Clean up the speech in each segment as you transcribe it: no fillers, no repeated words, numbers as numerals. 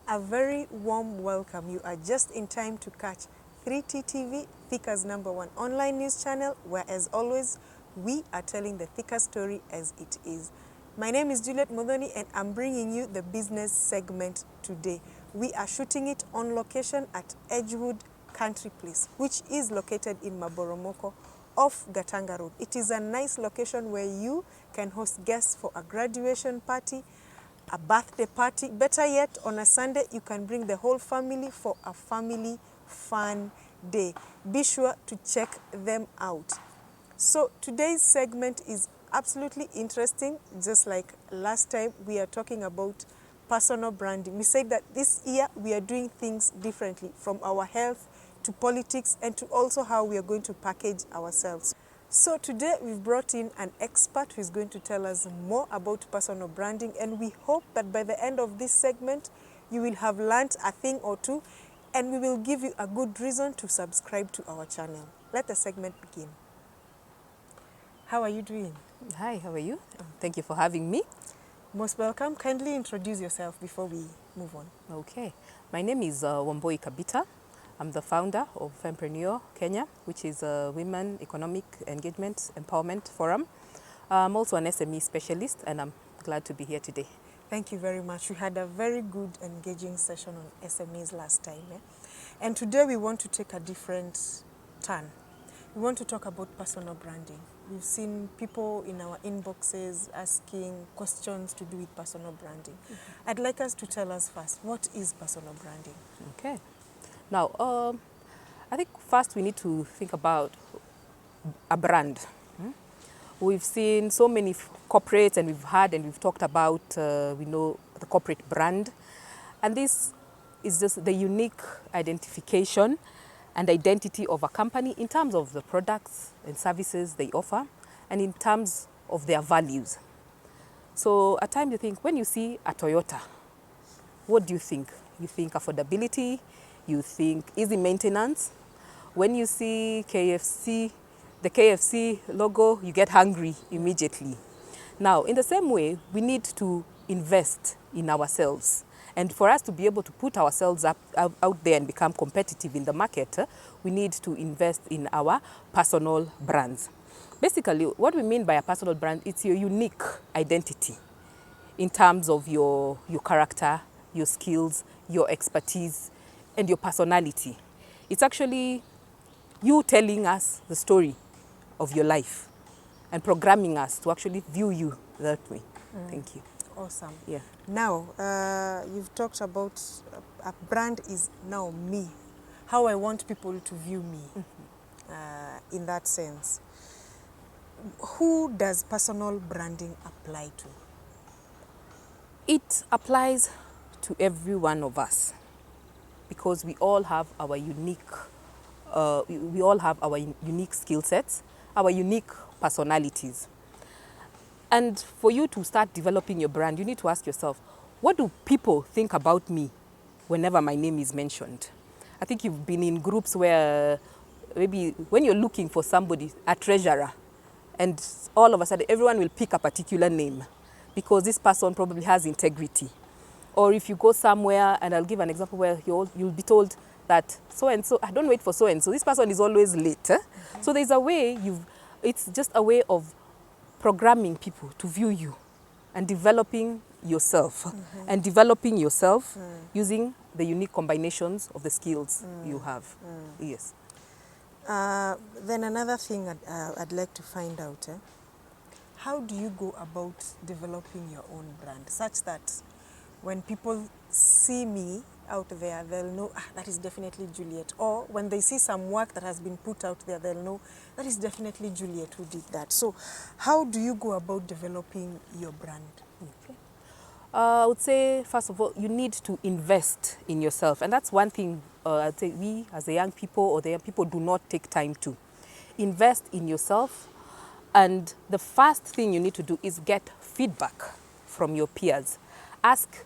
A very warm welcome. You are just in time to catch 3T TV, Thika's #1 online news channel, where as always, we are telling the Thika story as it is. My name is Juliet Modoni and I'm bringing you the business segment today. We are shooting it on location at Edgewood Country Place, which is located in Maboromoko off Gatanga Road. It is a nice location where you can host guests for a graduation party, a birthday party. Better yet, on a Sunday, you can bring the whole family for a family fun day. Be sure to check them out. So today's segment is absolutely interesting. Just like last time, we are talking about personal branding. We said that this year we are doing things differently, from our health to politics and to also how we are going to package ourselves. So today we've brought in an expert who is going to tell us more about personal branding, and we hope that by the end of this segment you will have learned a thing or two, and we will give you a good reason to subscribe to our channel. Let the segment begin. How are you doing? Hi, how are you? Thank you for having me. Most welcome. Kindly introduce yourself before we move on. Okay, my name is Wamboi Kabita. I'm the founder of Fempreneur Kenya, which is a Women Economic Engagement Empowerment Forum. I'm also an SME specialist, and I'm glad to be here today. Thank you very much. We had a very good engaging session on SMEs last time. And today we want to take a different turn. We want to talk about personal branding. We've seen people in our inboxes asking questions to do with personal branding. I'd like us to tell us first, what is personal branding? Okay. Now, I think first we need to think about a brand. We've seen so many corporates, and we've talked about, we know the corporate brand. And this is just the unique identification and identity of a company in terms of the products and services they offer, and in terms of their values. So at times you think, when you see a Toyota, what do you think? You think affordability, you think easy maintenance. When you see KFC, the KFC logo, you get hungry immediately. Now, in the same way, we need to invest in ourselves. And for us to be able to put ourselves out there and become competitive in the market, we need to invest in our personal brands. Basically, what we mean by a personal brand, it's your unique identity in terms of your character, your skills, your expertise, and your personality. It's actually you telling us the story of your life and programming us to actually view you that way. Thank you. Awesome. Yeah. Now, you've talked about a brand is now me, how I want people to view me in that sense. Who does personal branding apply to? It applies to every one of us, because we all have our unique skill sets, our unique personalities. And for you to start developing your brand, you need to ask yourself, what do people think about me whenever my name is mentioned? I think you've been in groups where maybe when you're looking for somebody, a treasurer, and all of a sudden everyone will pick a particular name because this person probably has integrity. Or if you go somewhere, and I'll give an example where you'll be told that so-and-so, don't wait for so-and-so, this person is always late. So there's a way, it's just a way of programming people to view you and developing yourself. And developing yourself using the unique combinations of the skills you have. Yes. Then another thing I'd like to find out, how do you go about developing your own brand such that when people see me out there, they'll know, that is definitely Juliet. Or when they see some work that has been put out there, they'll know that is definitely Juliet who did that. So how do you go about developing your brand? Okay. I would say, first of all, you need to invest in yourself. And that's one thing I'd say we, as the young people or the young people, do not take time to. Invest in yourself. And the first thing you need to do is get feedback from your peers. Ask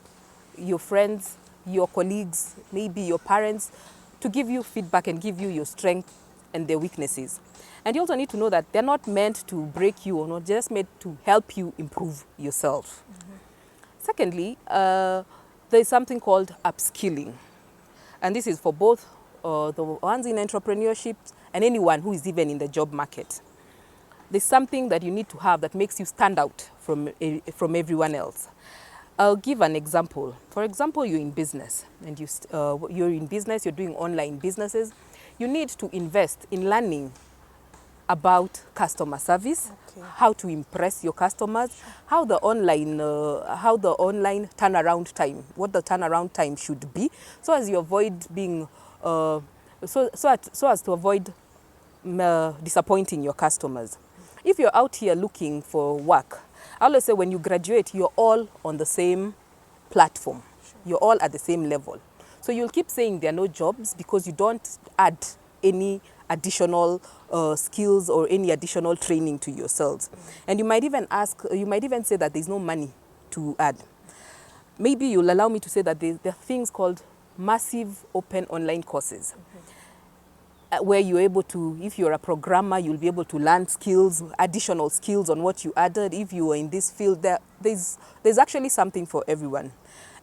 your friends, your colleagues, maybe your parents, to give you feedback and give you your strength and their weaknesses. And you also need to know that they're not meant to break you, or not just meant to help you improve yourself. Secondly, there's something called upskilling. And this is for both the ones in entrepreneurship and anyone who is even in the job market. There's something that you need to have that makes you stand out from everyone else. I'll give an example. For example, you're in business and you're in business, you're doing online businesses. You need to invest in learning about customer service, Okay. how to impress your customers, how the online turnaround time, what the turnaround time should be, so as you avoid being so as to avoid disappointing your customers. If you're out here looking for work, I always say when you graduate, you're all on the same platform. You're all at the same level. So you'll keep saying there are no jobs because you don't add any additional skills or any additional training to yourselves. And you might even say that there's no money to add. Maybe you'll allow me to say that there are things called massive open online courses. Where you're able to, if you're a programmer, you'll be able to learn skills, additional skills on what you added. If you are in this field, there's actually something for everyone.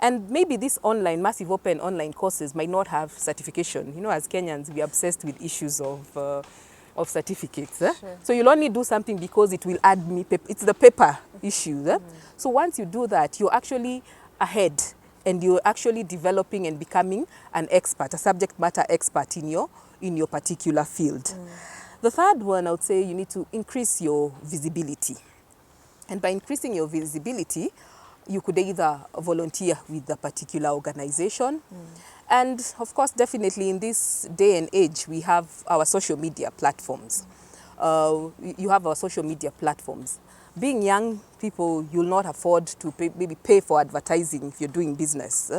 And maybe these massive open online courses might not have certification. You know, as Kenyans, we're obsessed with issues of certificates. Sure. So you'll only do something because it will add me, it's the paper issue. So once you do that, you're actually ahead and you're actually developing and becoming an expert, a subject matter expert in your particular field. The third one, I would say you need to increase your visibility. And by increasing your visibility, you could either volunteer with a particular organization. And of course, definitely in this day and age, we have our social media platforms. You have our social media platforms. Being young people, you'll not afford to maybe pay for advertising if you're doing business.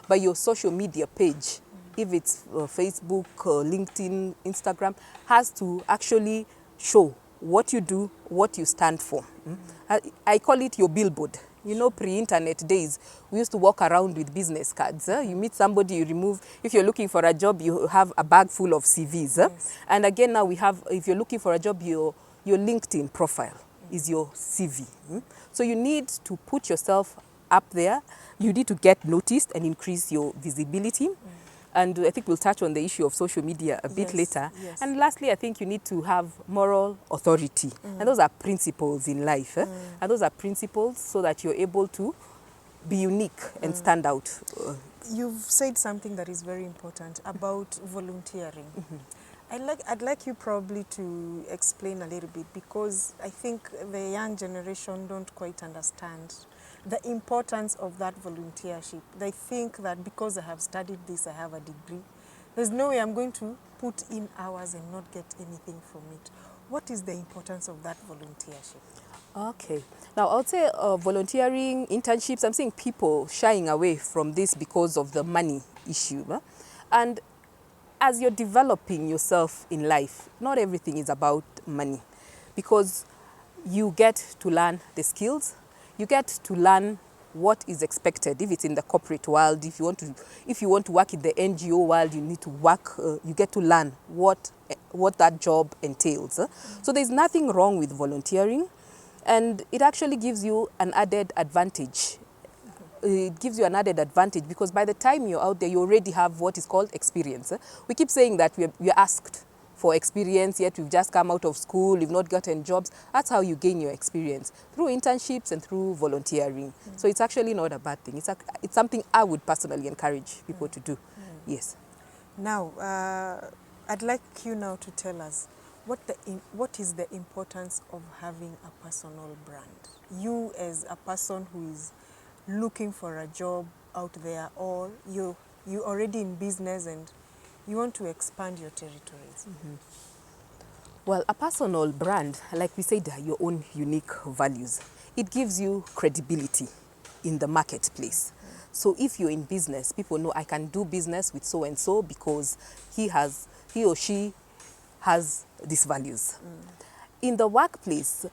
But your social media page, if it's Facebook, LinkedIn, Instagram, has to actually show what you do, what you stand for. I call it your billboard. You know, pre-internet days, we used to walk around with business cards. You meet somebody, you remove, if you're looking for a job, you have a bag full of CVs. Yes. And again, now we have, if you're looking for a job, your LinkedIn profile is your CV. So you need to put yourself up there. You need to get noticed and increase your visibility. And I think we'll touch on the issue of social media a bit later. Yes. And lastly, I think you need to have moral authority. And those are principles in life. And those are principles so that you're able to be unique and stand out. You've said something that is very important about volunteering. I'd like you probably to explain a little bit, because I think the young generation don't quite understand the importance of that volunteership. They think that because I have studied this, I have a degree, there's no way I'm going to put in hours and not get anything from it. What is the importance of that volunteership? Okay. Now, I would say volunteering, internships, I'm seeing people shying away from this because of the money issue. And as you're developing yourself in life, not everything is about money, because you get to learn the skills, you get to learn what is expected. If it's in the corporate world, if you want to work in the NGO world, you need to work, you get to learn what that job entails. So there's nothing wrong with volunteering, and it actually gives you an added advantage. It gives you an added advantage because by the time you're out there, you already have what is called experience. We keep saying that we're asked for experience, yet we've just come out of school, we've not gotten jobs. That's how you gain your experience, through internships and through volunteering. So it's actually not a bad thing. It's something I would personally encourage people to do. Yes. Now, I'd like you now to tell us what is the importance of having a personal brand? You as a person who is looking for a job out there, or you already in business and you want to expand your territories. Well, a personal brand, like we said, are your own unique values. It gives you credibility in the marketplace. So if you're in business, people know I can do business with so and so because he or she has these values. In the workplace,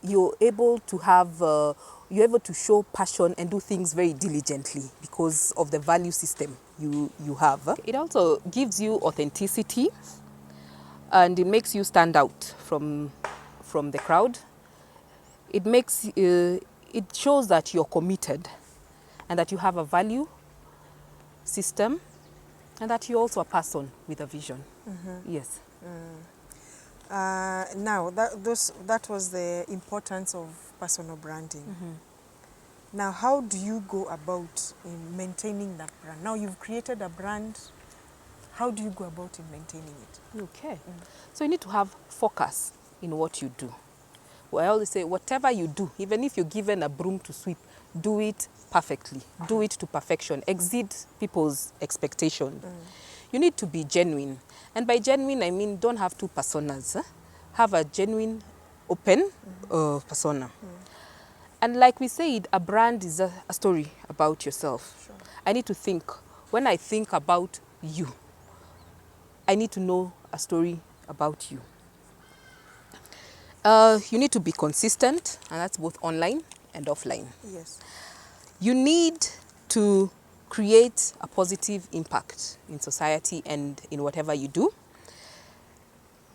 you're able to show passion and do things very diligently because of the value system you have. It also gives you authenticity, and it makes you stand out from the crowd. It shows that you're committed, and that you have a value system, and that you're also a person with a vision. Yes. Now, that was the importance of personal branding. Now, how do you go about in maintaining that brand? Now, you've created a brand. How do you go about in maintaining it? Okay. So you need to have focus in what you do. Well, I always say, whatever you do, even if you're given a broom to sweep, do it perfectly. Do it to perfection. Exceed people's expectation. You need to be genuine. And by genuine, I mean don't have two personas. Have a genuine, open persona. And like we said, a brand is a story about yourself. Sure. I need to think. When I think about you, I need to know a story about you. You need to be consistent, and that's both online and offline. Yes. You need to create a positive impact in society and in whatever you do.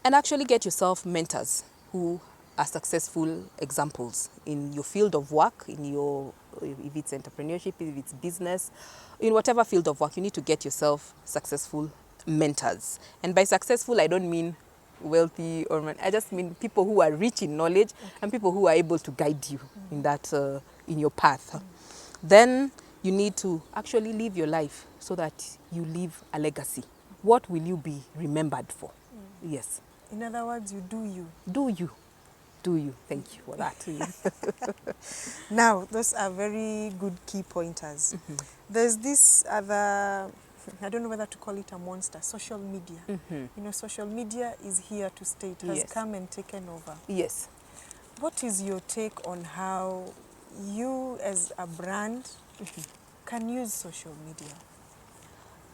And actually get yourself mentors who are successful examples in your field of work, if it's entrepreneurship, if it's business, in whatever field of work, you need to get yourself successful mentors. And by successful, I don't mean wealthy I just mean people who are rich in knowledge and people who are able to guide you in that in your path. Then you need to actually live your life so that you leave a legacy. What will you be remembered for? Yes. In other words, you do you. Do you. Do you. Thank you for that. Now, those are very good key pointers. There's this other, I don't know whether to call it a monster, social media. You know, social media is here to stay. It has Yes. come and taken over. Yes. What is your take on how you as a brand can use social media?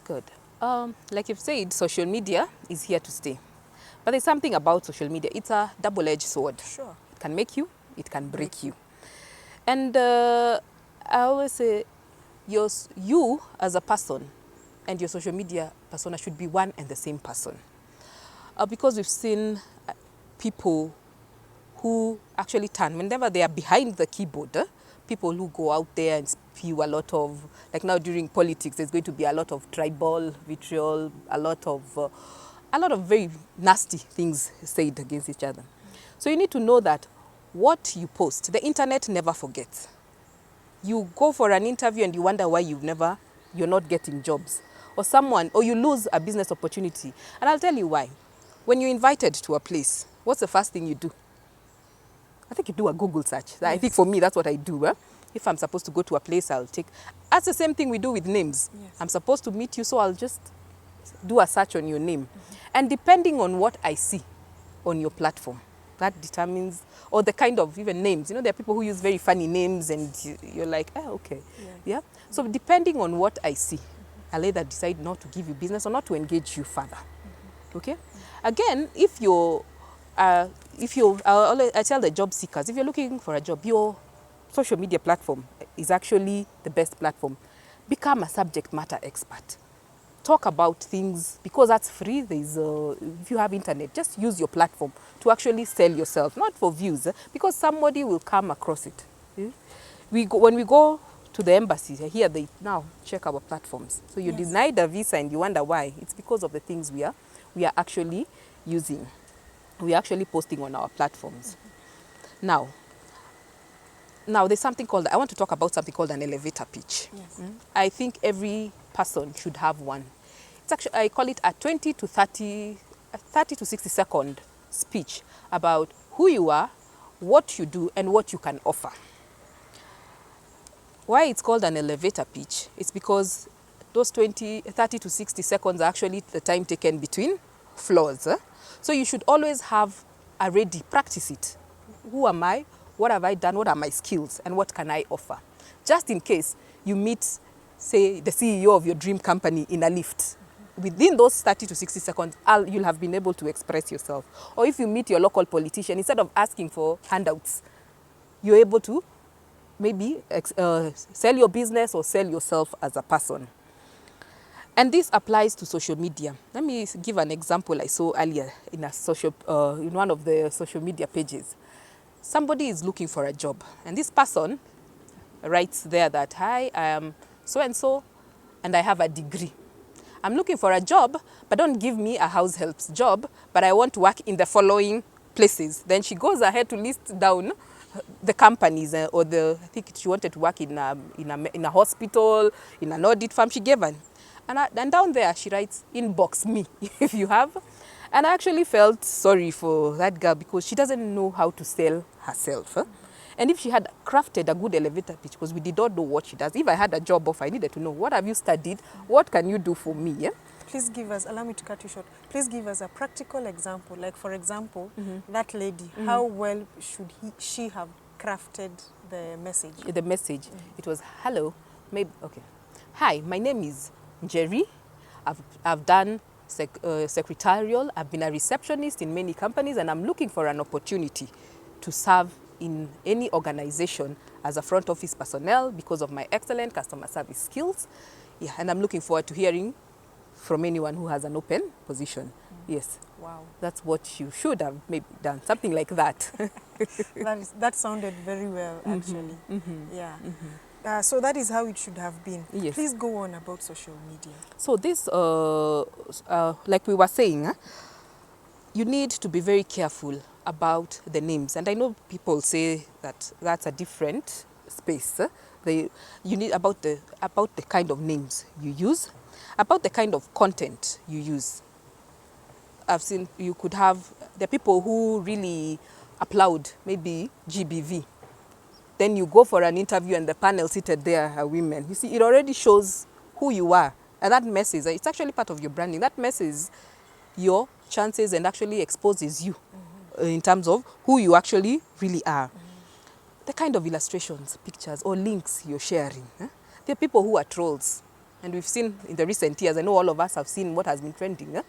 Good. Like you've said, social media is here to stay. But there's something about social media. It's a double-edged sword. Sure. It can make you, it can break you. And I always say, you as a person and your social media persona should be one and the same person. Because we've seen people who actually turn, whenever they are behind the keyboard, people who go out there and spew a lot of, like now during politics, there's going to be a lot of tribal vitriol, a lot of very nasty things said against each other. So you need to know that what you post, the internet never forgets. You go for an interview and you wonder why you're not getting jobs. Or you lose a business opportunity. And I'll tell you why. When you're invited to a place, what's the first thing you do? I think you do a Google search. Yes. I think for me, that's what I do. If I'm supposed to go to a place, that's the same thing we do with names. Yes. I'm supposed to meet you, so I'll just do a search on your name. And depending on what I see on your platform, that determines, or the kind of even names. You know, there are people who use very funny names and you're like, okay. Yeah. So depending on what I see, I'll either decide not to give you business or not to engage you further. Okay? Again, I tell the job seekers, if you're looking for a job, your social media platform is actually the best platform. Become a subject matter expert. Talk about things, because that's free. If you have internet, just use your platform to actually sell yourself, not for views, because somebody will come across it. When we go to the embassy, here they now check our platforms. So you're denied a visa and you wonder why. It's because of the things we are actually using. We are actually posting on our platforms. Now there's something called, I want to talk about something called an elevator pitch. Yes. I think every person should have one. It's actually, I call it a 30 to 60 second speech about who you are, what you do, and what you can offer. Why it's called an elevator pitch? It's because those 30 to 60 seconds are actually the time taken between floors. So you should always have a ready, practice it. Who am I? What have I done? What are my skills? And what can I offer? Just in case you meet, say, the CEO of your dream company in a lift. Within those 30 to 60 seconds, you'll have been able to express yourself. Or if you meet your local politician, instead of asking for handouts, you're able to maybe sell your business or sell yourself as a person. And this applies to social media. Let me give an example I saw earlier in in one of the social media pages. Somebody is looking for a job, and this person writes there that, hi, I am so-and-so, and I have a degree. I'm looking for a job, but don't give me a house help's job, but I want to work in the following places. Then she goes ahead to list down the companies or I think she wanted to work in a hospital, in an audit firm. She gave an. And down there she writes, inbox me if you have. And I actually felt sorry for that girl because she doesn't know how to sell herself. And if she had crafted a good elevator pitch, because we did not know what she does, if I had a job offer, I needed to know, what have you studied? What can you do for me? Yeah? Please give us, allow me to cut you short, please give us a practical example. Like, for example, that lady, how well should she have crafted the message? The message, it was, hello, maybe, okay. Hi, my name is Jerry. I've done secretarial. I've been a receptionist in many companies, and I'm looking for an opportunity to serve in any organization as a front office personnel because of my excellent customer service skills. Yeah, and I'm looking forward to hearing from anyone who has an open position. Yes. Wow. That's what you should have maybe done, something like that. That sounded very well, actually. Yeah. So that is how it should have been. Yes. Please go on about social media. So this, like we were saying, you need to be very careful about the names. And I know people say that that's a different space. You need about the kind of names you use, about the kind of content you use. I've seen you could have the people who really applaud maybe GBV. Then you go for an interview and the panel seated there are women. You see, it already shows who you are. And that messes, it's actually part of your branding. That messes your chances and actually exposes you in terms of who you actually really are. The kind of illustrations, pictures, or links you're sharing. There are people who are trolls. And we've seen in the recent years, I know all of us have seen what has been trending,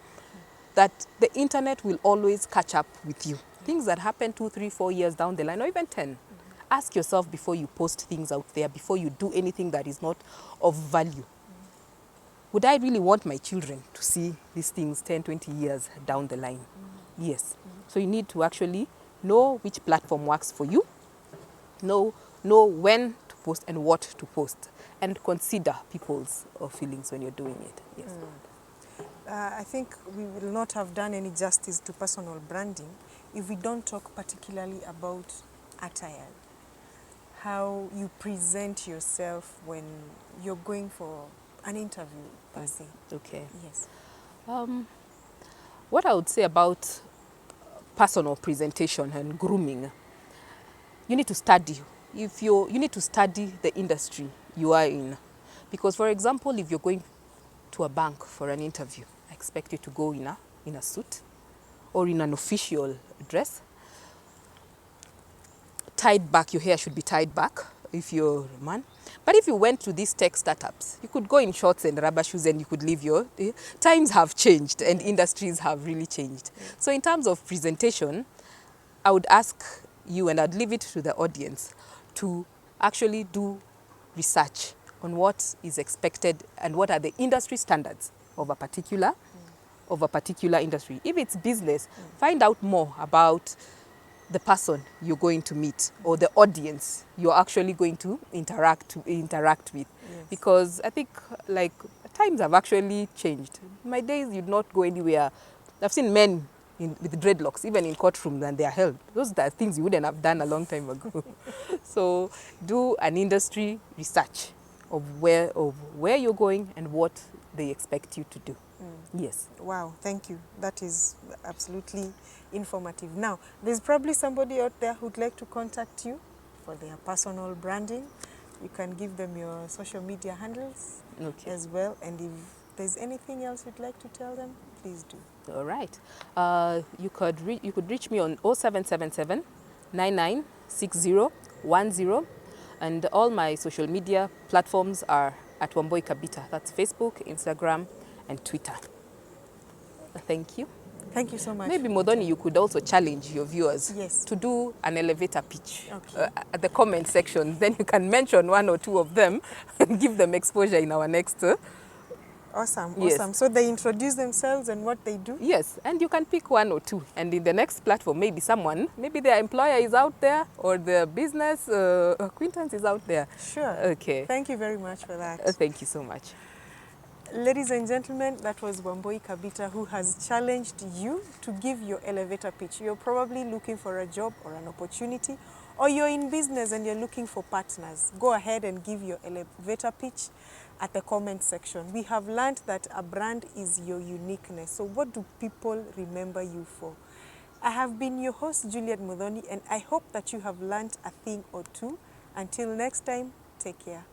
that the internet will always catch up with you. Things that happen 2, 3, 4 years down the line, or even 10. Ask yourself before you post things out there, before you do anything that is not of value. Would I really want my children to see these things 10, 20 years down the line? Yes. So you need to actually know which platform works for you, know when to post and what to post, and consider people's feelings when you're doing it. Yes. I think we will not have done any justice to personal branding if we don't talk particularly about attire. How you present yourself when you're going for an interview, per se. Okay. Yes. What I would say about personal presentation and grooming, you need to study. You need to study the industry you are in. Because, for example, if you're going to a bank for an interview, I expect you to go in a suit or in an official dress. Tied back, your hair should be tied back if you're a man. But if you went to these tech startups, you could go in shorts and rubber shoes and you could leave your... Times have changed and industries have really changed. So in terms of presentation, I would ask you, and I'd leave it to the audience, to actually do research on what is expected and what are the industry standards of a particular industry. If it's business, find out more about the person you're going to meet or the audience you're actually going to interact with. Yes. Because I think like times have actually changed. In my days, you'd not go anywhere. I've seen men with dreadlocks, even in courtrooms, and they are held. Those are things you wouldn't have done a long time ago. So do an industry research of where you're going and what they expect you to do. Yes. Wow, thank you. That is absolutely informative. Now, there's probably somebody out there who'd like to contact you for their personal branding. You can give them your social media handles as well. And if there's anything else you'd like to tell them, please do. All right. You could reach me on 0777 996010, and all my social media platforms are at Wamboi Kabita. That's Facebook, Instagram, and Twitter. Thank you. Thank you so much. Maybe, Modoni, you could also challenge your viewers to do an elevator pitch at the comment section. Then you can mention one or two of them and give them exposure in our next Awesome, Yes. awesome. So they introduce themselves and what they do? Yes, and you can pick one or two. And in the next platform, maybe someone, maybe their employer is out there or their business acquaintance is out there. Sure. Okay. Thank you very much for that. Thank you so much. Ladies and gentlemen, that was Wamboi Kabita, who has challenged you to give your elevator pitch. You're probably looking for a job or an opportunity, or you're in business and you're looking for partners. Go ahead and give your elevator pitch at the comment section. We have learned that a brand is your uniqueness. So what do people remember you for? I have been your host, Juliet Mudhoni, and I hope that you have learned a thing or two. Until next time, take care.